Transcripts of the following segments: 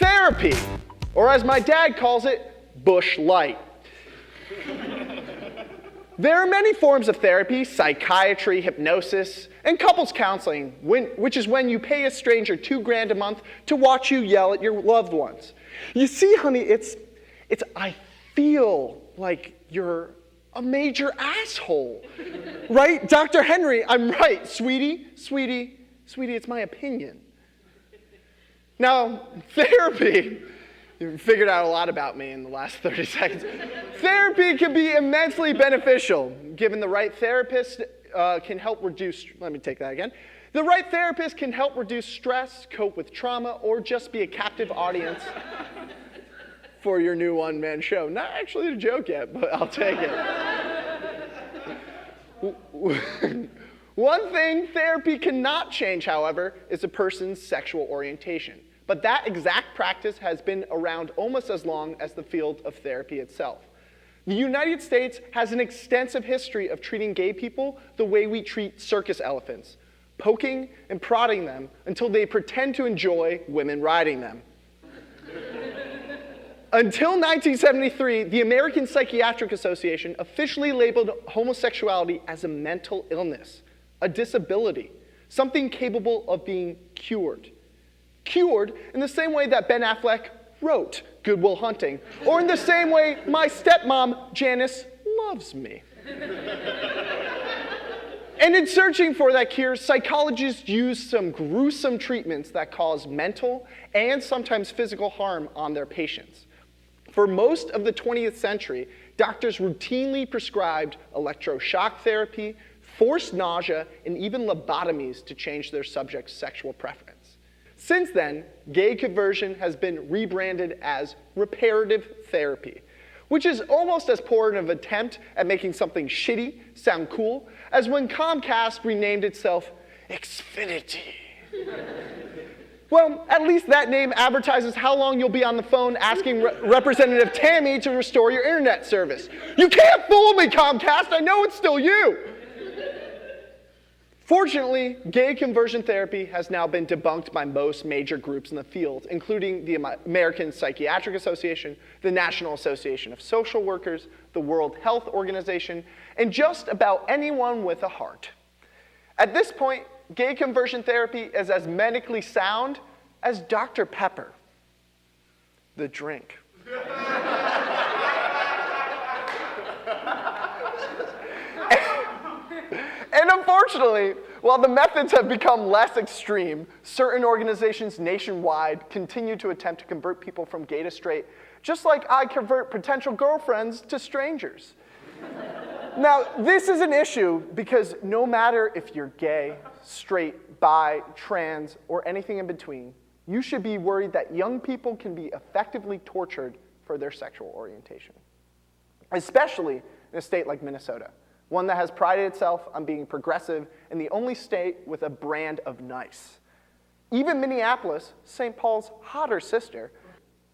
Therapy, or as my dad calls it, bush light. There are many forms of therapy: psychiatry, hypnosis, and couples counseling, which is when you pay a stranger $2,000 a month to watch you yell at your loved ones. You see, honey, I feel like you're a major asshole, right? Dr. Henry, I'm right. Sweetie, it's my opinion. Now, therapy, you figured out a lot about me in the last 30 seconds. Therapy can be immensely beneficial. Given the right therapist can help reduce, let me take that again. The right therapist can help reduce stress, cope with trauma, or just be a captive audience for your new one-man show. Not actually a joke yet, but I'll take it. One thing therapy cannot change, however, is a person's sexual orientation. But that exact practice has been around almost as long as the field of therapy itself. The United States has an extensive history of treating gay people the way we treat circus elephants, poking and prodding them until they pretend to enjoy women riding them. Until 1973, the American Psychiatric Association officially labeled homosexuality as a mental illness, a disability, something capable of being cured. Cured in the same way that Ben Affleck wrote Good Will Hunting, or in the same way my stepmom, Janice, loves me. And in searching for that cure, psychologists use some gruesome treatments that cause mental and sometimes physical harm on their patients. For most of the 20th century, doctors routinely prescribed electroshock therapy, forced nausea, and even lobotomies to change their subject's sexual preference. Since then, gay conversion has been rebranded as reparative therapy, which is almost as poor an attempt at making something shitty sound cool as when Comcast renamed itself Xfinity. Well, at least that name advertises how long you'll be on the phone asking Representative Tammy to restore your internet service. You can't fool me, Comcast. I know it's still you. Fortunately, gay conversion therapy has now been debunked by most major groups in the field, including the American Psychiatric Association, the National Association of Social Workers, the World Health Organization, and just about anyone with a heart. At this point, gay conversion therapy is as medically sound as Dr. Pepper, the drink. And unfortunately, while the methods have become less extreme, certain organizations nationwide continue to attempt to convert people from gay to straight, just like I convert potential girlfriends to strangers. Now, this is an issue because no matter if you're gay, straight, bi, trans, or anything in between, you should be worried that young people can be effectively tortured for their sexual orientation, especially in a state like Minnesota, one that has prided itself on being progressive and the only state with a brand of nice. Even Minneapolis, St. Paul's hotter sister,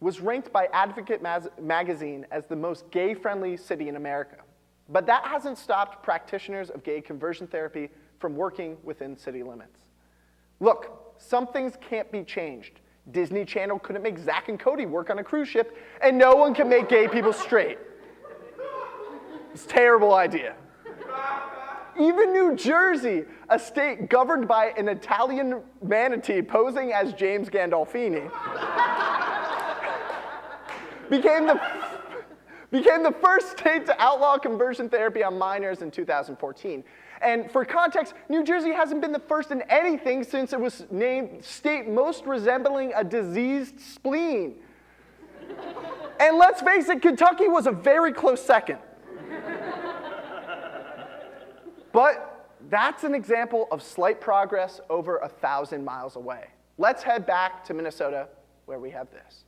was ranked by Advocate magazine as the most gay-friendly city in America. But that hasn't stopped practitioners of gay conversion therapy from working within city limits. Look, some things can't be changed. Disney Channel couldn't make Zack and Cody work on a cruise ship, and no one can make gay people straight. It's a terrible idea. Even New Jersey, a state governed by an Italian manatee posing as James Gandolfini, became the first state to outlaw conversion therapy on minors in 2014. And for context, New Jersey hasn't been the first in anything since it was named state most resembling a diseased spleen. And let's face it, Kentucky was a very close second. But that's an example of slight progress over 1,000 miles away. Let's head back to Minnesota, where we have this.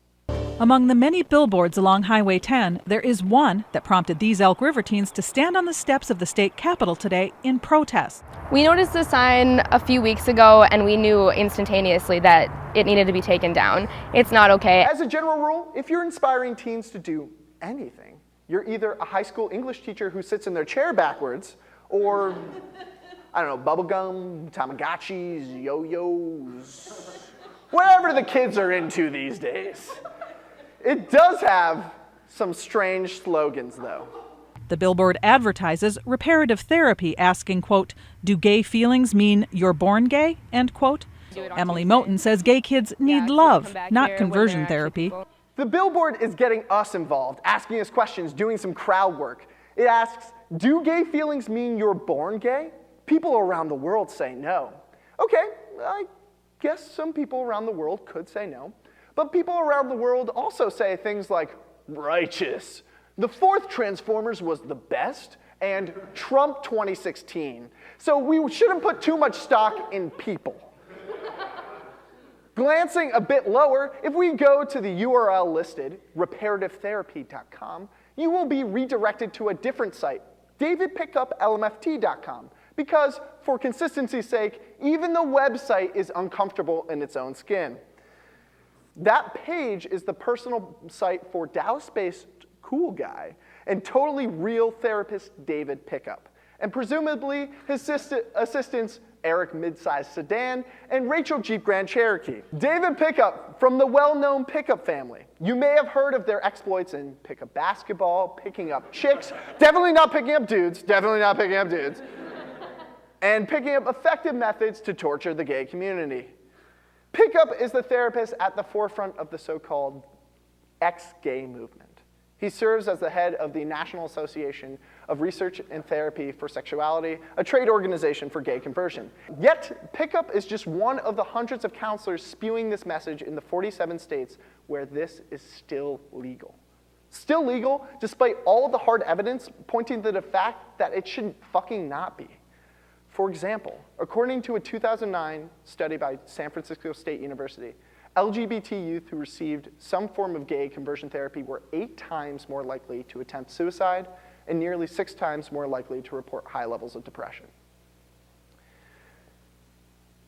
Among the many billboards along Highway 10, there is one that prompted these Elk River teens to stand on the steps of the state capitol today in protest. We noticed the sign a few weeks ago, and we knew instantaneously that it needed to be taken down. It's not okay. As a general rule, if you're inspiring teens to do anything, you're either a high school English teacher who sits in their chair backwards, or, I don't know, bubblegum, Tamagotchis, yo-yos, Whatever the kids are into these days. It does have some strange slogans, though. The billboard advertises reparative therapy, asking, quote, "Do gay feelings mean you're born gay?" End quote. Emily Moten says gay kids need love, not conversion therapy. The billboard is getting us involved, asking us questions, doing some crowd work. It asks, do gay feelings mean you're born gay? People around the world say no. Okay, I guess some people around the world could say no. But people around the world also say things like, righteous, the fourth Transformers was the best, and Trump 2016. So we shouldn't put too much stock in people. Glancing a bit lower, if we go to the URL listed, reparativetherapy.com, you will be redirected to a different site, davidpickuplmft.com, because for consistency's sake, even the website is uncomfortable in its own skin. That page is the personal site for Dallas-based cool guy and totally real therapist David Pickup, and presumably his assistants Eric Midsize Sedan and Rachel Jeep Grand Cherokee. David Pickup from the well-known Pickup family. You may have heard of their exploits in pickup basketball, picking up chicks, definitely not picking up dudes, and picking up effective methods to torture the gay community. Pickup is the therapist at the forefront of the so-called ex-gay movement. He serves as the head of the National Association of Research and Therapy for Sexuality, a trade organization for gay conversion. Yet, Pickup is just one of the hundreds of counselors spewing this message in the 47 states where this is still legal. Still legal, despite all the hard evidence pointing to the fact that it should fucking not be. For example, according to a 2009 study by San Francisco State University, LGBT youth who received some form of gay conversion therapy were 8 times more likely to attempt suicide and nearly 6 times more likely to report high levels of depression.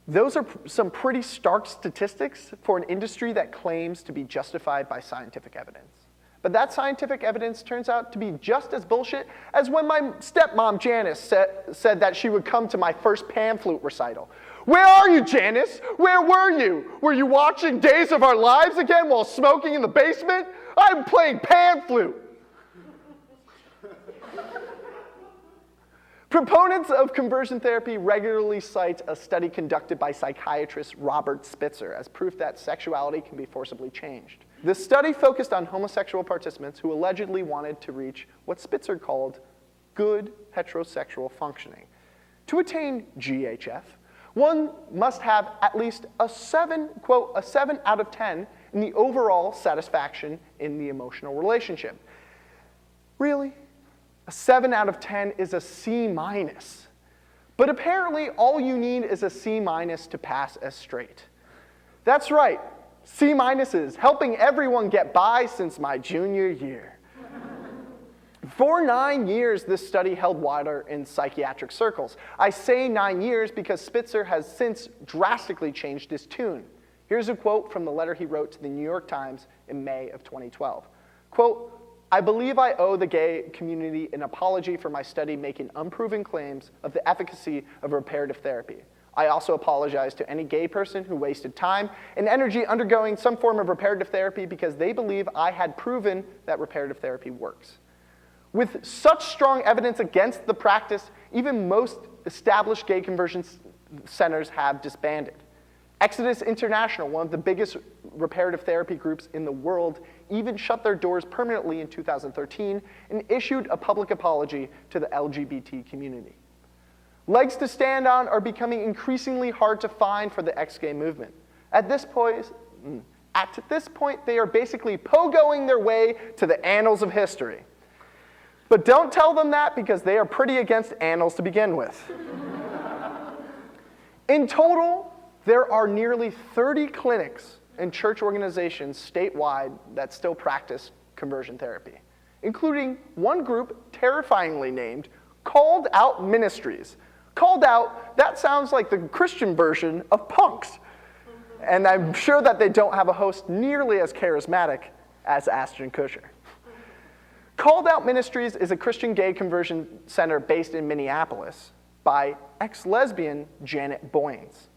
Those are some pretty stark statistics for an industry that claims to be justified by scientific evidence. But that scientific evidence turns out to be just as bullshit as when my stepmom Janice said that she would come to my first pan flute recital. Where are you, Janice? Where were you? Were you watching Days of Our Lives again while smoking in the basement? I'm playing pan flute. Proponents of conversion therapy regularly cite a study conducted by psychiatrist Robert Spitzer as proof that sexuality can be forcibly changed. The study focused on homosexual participants who allegedly wanted to reach what Spitzer called good heterosexual functioning. To attain GHF, one must have at least a 7, quote, a 7 out of 10 in the overall satisfaction in the emotional relationship. Really? A 7 out of 10 is a C minus. But apparently all you need is a C minus to pass as straight. That's right, C minuses, helping everyone get by since my junior year. For 9 years, this study held water in psychiatric circles. I say 9 years because Spitzer has since drastically changed his tune. Here's a quote from the letter he wrote to the New York Times in May of 2012. Quote, I believe I owe the gay community an apology for my study making unproven claims of the efficacy of reparative therapy. I also apologize to any gay person who wasted time and energy undergoing some form of reparative therapy because they believe I had proven that reparative therapy works. With such strong evidence against the practice, even most established gay conversion centers have disbanded. Exodus International, one of the biggest reparative therapy groups in the world, even shut their doors permanently in 2013 and issued a public apology to the LGBT community. Legs to stand on are becoming increasingly hard to find for the ex-gay movement. At this point, they are basically pogoing their way to the annals of history. But don't tell them that because they are pretty against annals to begin with. In total, there are nearly 30 clinics and church organizations statewide that still practice conversion therapy, including one group terrifyingly named Called Out Ministries. Called Out, that sounds like the Christian version of punks. And I'm sure that they don't have a host nearly as charismatic as Ashton Kutcher. Called Out Ministries is a Christian gay conversion center based in Minneapolis by ex-lesbian Janet Boynes.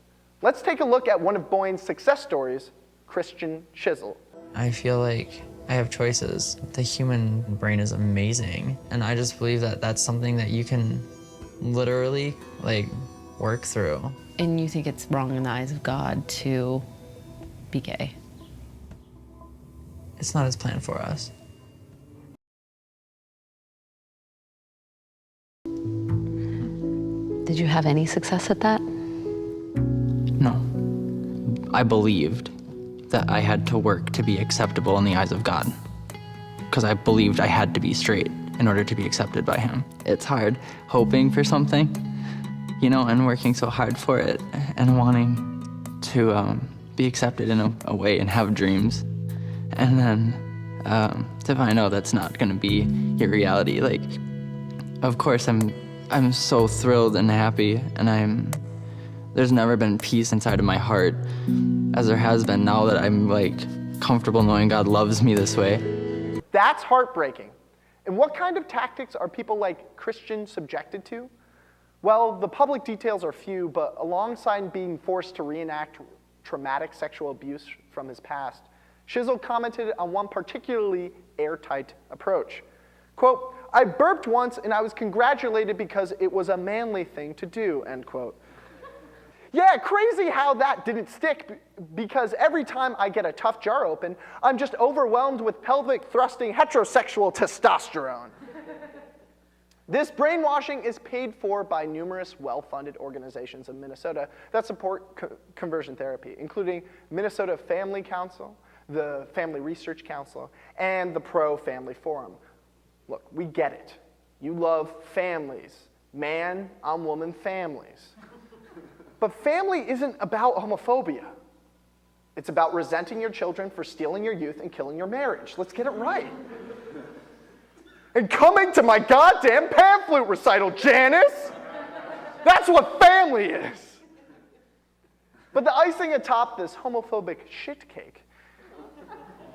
Let's take a look at one of Boyne's success stories, Christian Chisel. I feel like I have choices. The human brain is amazing, and I just believe that that's something that you can literally work through. And you think it's wrong in the eyes of God to be gay? It's not his plan for us. Did you have any success at that? No. I believed that I had to work to be acceptable in the eyes of God, because I believed I had to be straight in order to be accepted by him. It's hard hoping for something, you know, and working so hard for it and wanting to be accepted in a way and have dreams. And then to find out that's not gonna be your reality. Like, of course I'm so thrilled and happy, and there's never been peace inside of my heart as there has been now that I'm comfortable knowing God loves me this way. That's heartbreaking. And what kind of tactics are people like Christian subjected to? Well, the public details are few, but alongside being forced to reenact traumatic sexual abuse from his past, Chisel commented on one particularly airtight approach. Quote, "I burped once and I was congratulated because it was a manly thing to do," end quote. Yeah, crazy how that didn't stick, because every time I get a tough jar open, I'm just overwhelmed with pelvic thrusting heterosexual testosterone. This brainwashing is paid for by numerous well-funded organizations in Minnesota that support conversion therapy, including Minnesota Family Council, the Family Research Council, and the Pro-Family Forum. Look, we get it. You love families. Man on woman families. But family isn't about homophobia. It's about resenting your children for stealing your youth and killing your marriage. Let's get it right. And coming to my goddamn pan flute recital, Janice! That's what family is. But the icing atop this homophobic shit cake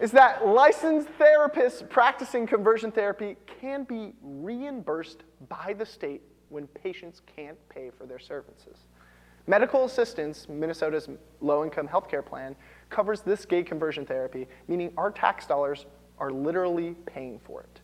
is that licensed therapists practicing conversion therapy can be reimbursed by the state when patients can't pay for their services. Medical assistance, Minnesota's low-income healthcare plan, covers this gay conversion therapy, meaning our tax dollars are literally paying for it.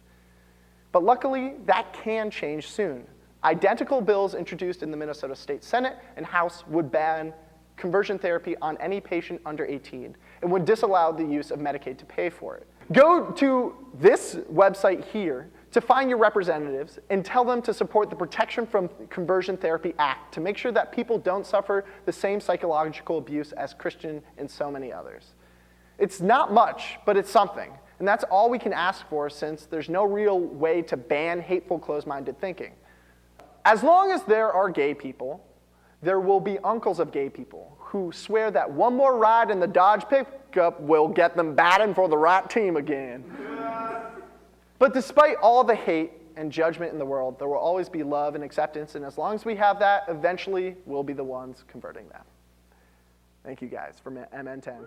But luckily, that can change soon. Identical bills introduced in the Minnesota State Senate and House would ban conversion therapy on any patient under 18 and would disallow the use of Medicaid to pay for it. Go to this website here to find your representatives and tell them to support the Protection from Conversion Therapy Act to make sure that people don't suffer the same psychological abuse as Christian and so many others. It's not much, but it's something. And that's all we can ask for, since there's no real way to ban hateful, closed-minded thinking. As long as there are gay people, there will be uncles of gay people who swear that one more ride in the Dodge pickup will get them batting for the right team again. But despite all the hate and judgment in the world, there will always be love and acceptance, and as long as we have that, eventually we'll be the ones converting them. Thank you guys for MN10.